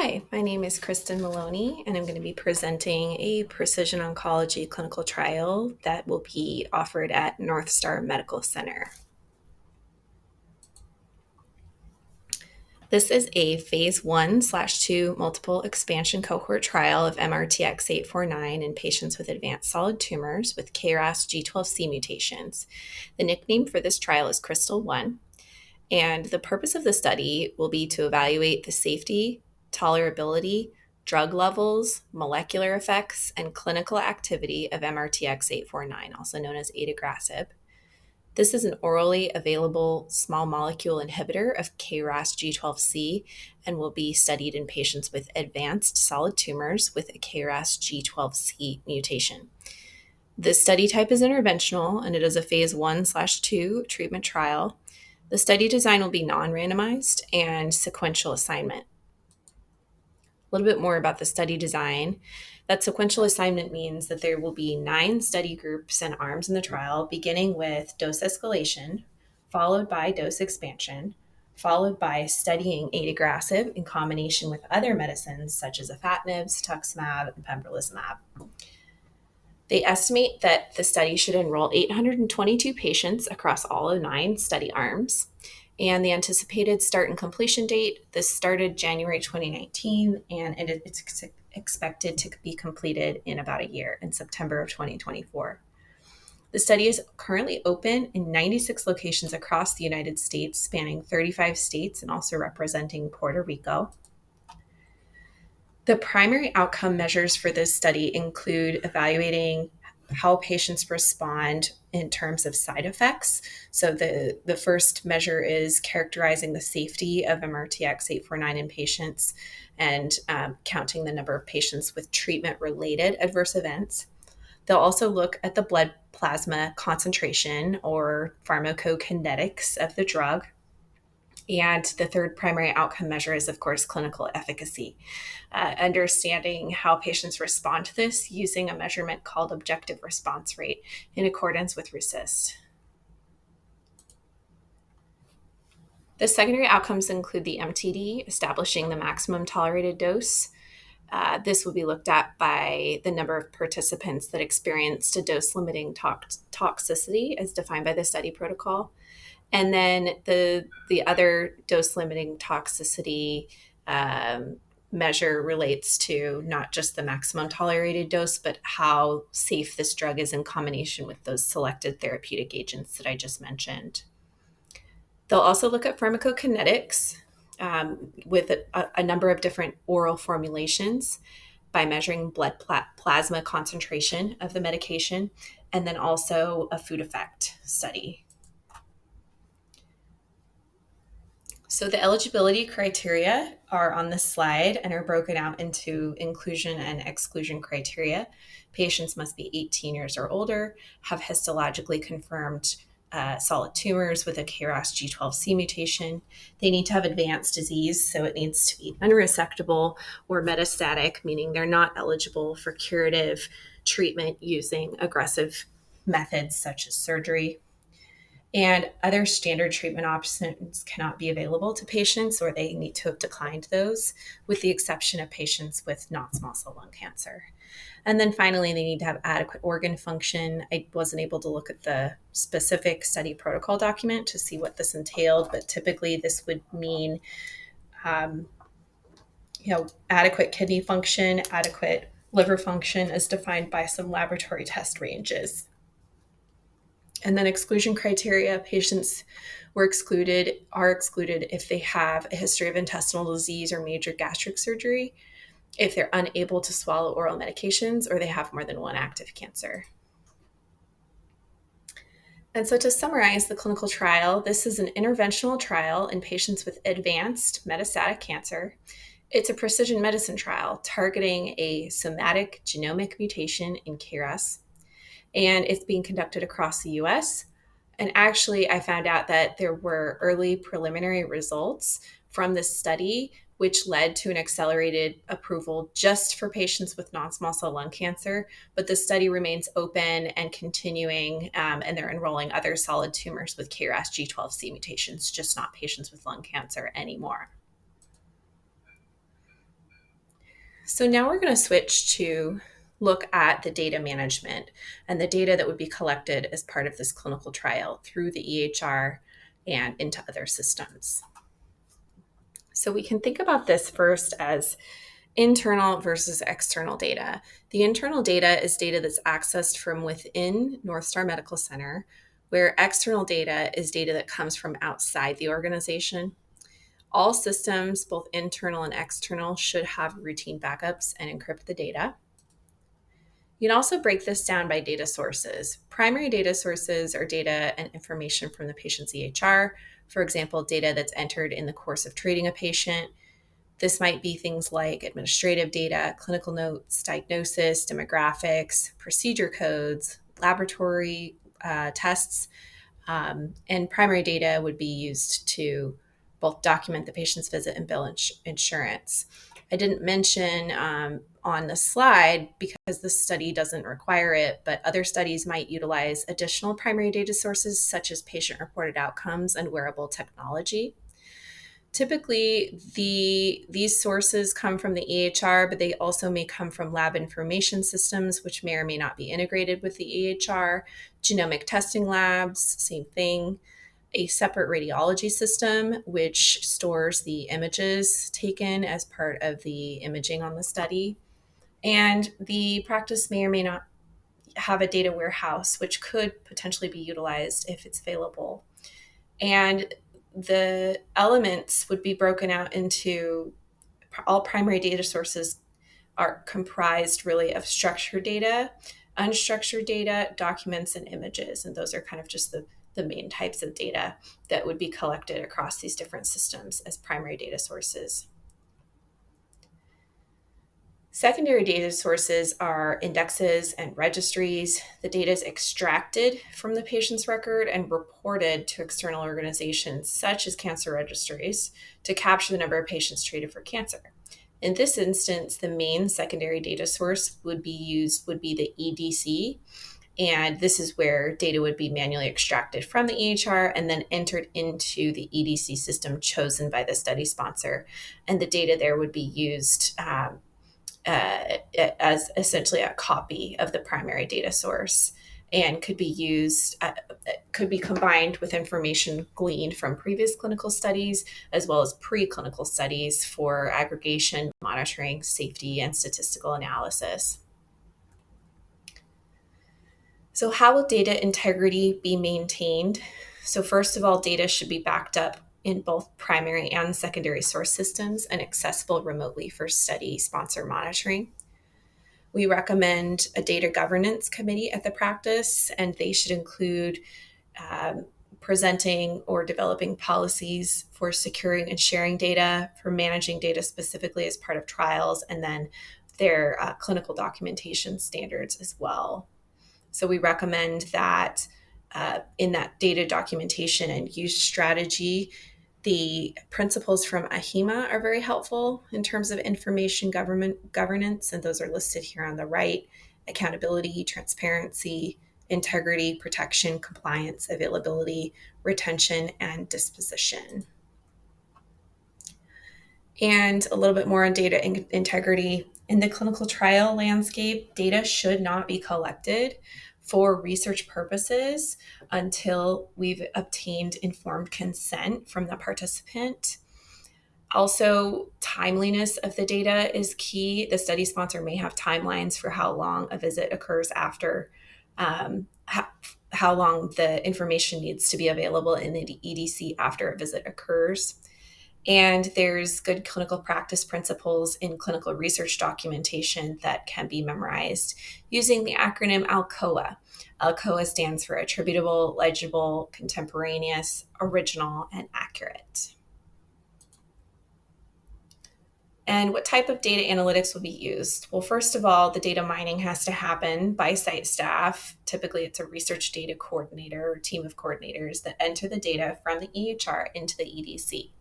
Hi, my name is Kristen Maloney, and I'm going to be presenting a precision oncology clinical trial that will be offered at North Star Medical Center. This is a phase 1/2 multiple expansion cohort trial of MRTX849 in patients with advanced solid tumors with KRAS G12C mutations. The nickname for this trial is Crystal 1. And the purpose of the study will be to evaluate the safety, tolerability, drug levels, molecular effects, and clinical activity of MRTX849, also known as adagrasib. This is an orally available small molecule inhibitor of KRAS G12C and will be studied in patients with advanced solid tumors with a KRAS G12C mutation. This study type is interventional, and it is a phase 1/2 treatment trial. The study design will be non-randomized and sequential assignment. A little bit more about the study design. That sequential assignment means that there will be 9 study groups and arms in the trial, beginning with dose escalation, followed by dose expansion, followed by studying adagrasib in combination with other medicines such as afatinib, cetuximab, and pembrolizumab. They estimate that the study should enroll 822 patients across all of 9 study arms. And the anticipated start and completion date, this started January 2019, and it's expected to be completed in about a year, in September of 2024. The study is currently open in 96 locations across the United States, spanning 35 states and also representing Puerto Rico. The primary outcome measures for this study include evaluating how patients respond in terms of side effects. So the first measure is characterizing the safety of MRTX849 in patients and counting the number of patients with treatment-related adverse events. They'll also look at the blood plasma concentration or pharmacokinetics of the drug. And the third primary outcome measure is, of course, clinical efficacy, understanding how patients respond to this using a measurement called objective response rate in accordance with RECIST. The secondary outcomes include the MTD, establishing the maximum tolerated dose. This will be looked at by the number of participants that experienced a dose-limiting toxicity as defined by the study protocol. And then the other dose-limiting toxicity measure relates to not just the maximum tolerated dose, but how safe this drug is in combination with those selected therapeutic agents that I just mentioned. They'll also look at pharmacokinetics with a number of different oral formulations by measuring blood plasma concentration of the medication, and then also a food effect study. So the eligibility criteria are on this slide and are broken out into inclusion and exclusion criteria. Patients must be 18 years or older, have histologically confirmed solid tumors with a KRAS G12C mutation. They need to have advanced disease, so it needs to be unresectable or metastatic, meaning they're not eligible for curative treatment using aggressive methods such as surgery. And other standard treatment options cannot be available to patients, or they need to have declined those, with the exception of patients with non-small cell lung cancer. And then finally, they need to have adequate organ function. I wasn't able to look at the specific study protocol document to see what this entailed, but typically this would mean adequate kidney function, adequate liver function as defined by some laboratory test ranges. And then exclusion criteria, patients are excluded if they have a history of intestinal disease or major gastric surgery, if they're unable to swallow oral medications, or they have more than one active cancer. And so to summarize the clinical trial, this is an interventional trial in patients with advanced metastatic cancer. It's a precision medicine trial targeting a somatic genomic mutation in KRAS. And it's being conducted across the US. And actually, I found out that there were early preliminary results from this study, which led to an accelerated approval just for patients with non-small cell lung cancer. But the study remains open and continuing, and they're enrolling other solid tumors with KRAS G12C mutations, just not patients with lung cancer anymore. So now we're going to switch to look at the data management and the data that would be collected as part of this clinical trial through the EHR and into other systems. So we can think about this first as internal versus external data. The internal data is data that's accessed from within North Star Medical Center, where external data is data that comes from outside the organization. All systems, both internal and external, should have routine backups and encrypt the data. You can also break this down by data sources. Primary data sources are data and information from the patient's EHR. For example, data that's entered in the course of treating a patient. This might be things like administrative data, clinical notes, diagnosis, demographics, procedure codes, laboratory tests, and primary data would be used to both document the patient's visit and bill insurance. I didn't mention on the slide because this study doesn't require it, but other studies might utilize additional primary data sources such as patient-reported outcomes and wearable technology. Typically, these sources come from the EHR, but they also may come from lab information systems, which may or may not be integrated with the EHR. Genomic testing labs, same thing. A separate radiology system, which stores the images taken as part of the imaging on the study. And the practice may or may not have a data warehouse, which could potentially be utilized if it's available. And the elements would be broken out into all primary data sources are comprised really of structured data, unstructured data, documents, and images. And those are kind of just the main types of data that would be collected across these different systems as primary data sources. Secondary data sources are indexes and registries. The data is extracted from the patient's record and reported to external organizations such as cancer registries to capture the number of patients treated for cancer. In this instance, the main secondary data source would be the EDC, and this is where data would be manually extracted from the EHR and then entered into the EDC system chosen by the study sponsor. And the data there would be used as essentially a copy of the primary data source and could be used, could be combined with information gleaned from previous clinical studies as well as preclinical studies for aggregation, monitoring, safety, and statistical analysis. So how will data integrity be maintained? So first of all, data should be backed up in both primary and secondary source systems and accessible remotely for study sponsor monitoring. We recommend a data governance committee at the practice, and they should include presenting or developing policies for securing and sharing data, for managing data specifically as part of trials, and then their clinical documentation standards as well. So we recommend that in that data documentation and use strategy, the principles from AHIMA are very helpful in terms of information governance, and those are listed here on the right: accountability, transparency, integrity, protection, compliance, availability, retention, and disposition. And a little bit more on data integrity. In the clinical trial landscape, data should not be collected for research purposes until we've obtained informed consent from the participant. Also, timeliness of the data is key. The study sponsor may have timelines for how long a visit occurs after, how long the information needs to be available in the EDC after a visit occurs. And there's good clinical practice principles in clinical research documentation that can be memorized using the acronym ALCOA. ALCOA stands for attributable, legible, contemporaneous, original, and accurate. And what type of data analytics will be used? Well, first of all, the data mining has to happen by site staff. Typically, it's a research data coordinator or team of coordinators that enter the data from the EHR into the EDC.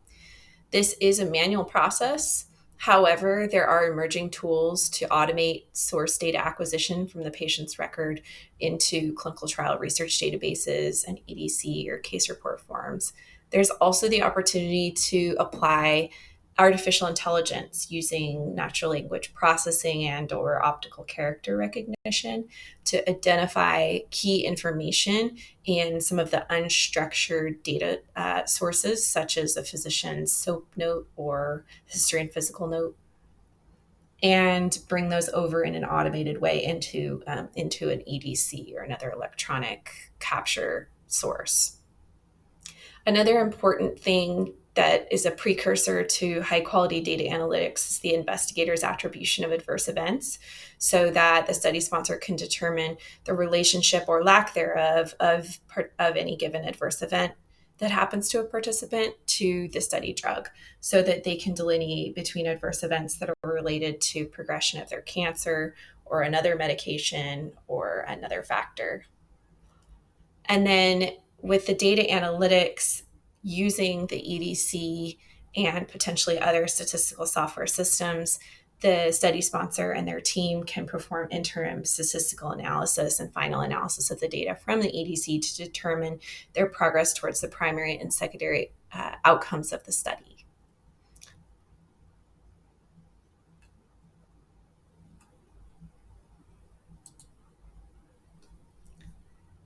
This is a manual process. However, there are emerging tools to automate source data acquisition from the patient's record into clinical trial research databases and EDC or case report forms. There's also the opportunity to apply artificial intelligence using natural language processing and or optical character recognition to identify key information in some of the unstructured data sources, such as a physician's SOAP note or history and physical note, and bring those over in an automated way into an EDC or another electronic capture source. Another important thing that is a precursor to high quality data analytics is the investigator's attribution of adverse events, so that the study sponsor can determine the relationship or lack thereof of any given adverse event that happens to a participant to the study drug, so that they can delineate between adverse events that are related to progression of their cancer or another medication or another factor. And then with the data analytics, using the EDC and potentially other statistical software systems, the study sponsor and their team can perform interim statistical analysis and final analysis of the data from the EDC to determine their progress towards the primary and secondary outcomes of the study.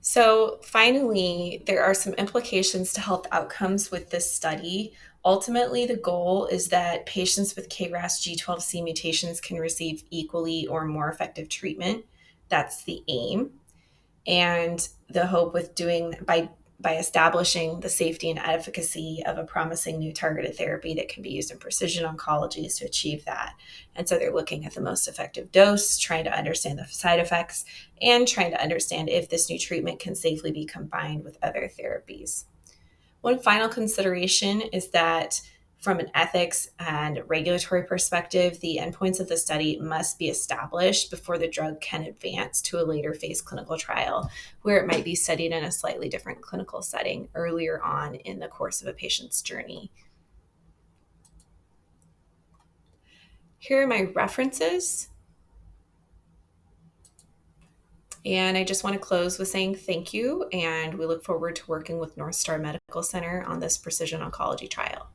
So, finally, there are some implications to health outcomes with this study. Ultimately, the goal is that patients with KRAS G12C mutations can receive equally or more effective treatment. That's the aim. And the hope with doing by establishing the safety and efficacy of a promising new targeted therapy that can be used in precision oncology is to achieve that. And so they're looking at the most effective dose, trying to understand the side effects, and trying to understand if this new treatment can safely be combined with other therapies. One final consideration is that from an ethics and regulatory perspective, the endpoints of the study must be established before the drug can advance to a later phase clinical trial, where it might be studied in a slightly different clinical setting earlier on in the course of a patient's journey. Here are my references. And I just want to close with saying thank you, and we look forward to working with North Star Medical Center on this precision oncology trial.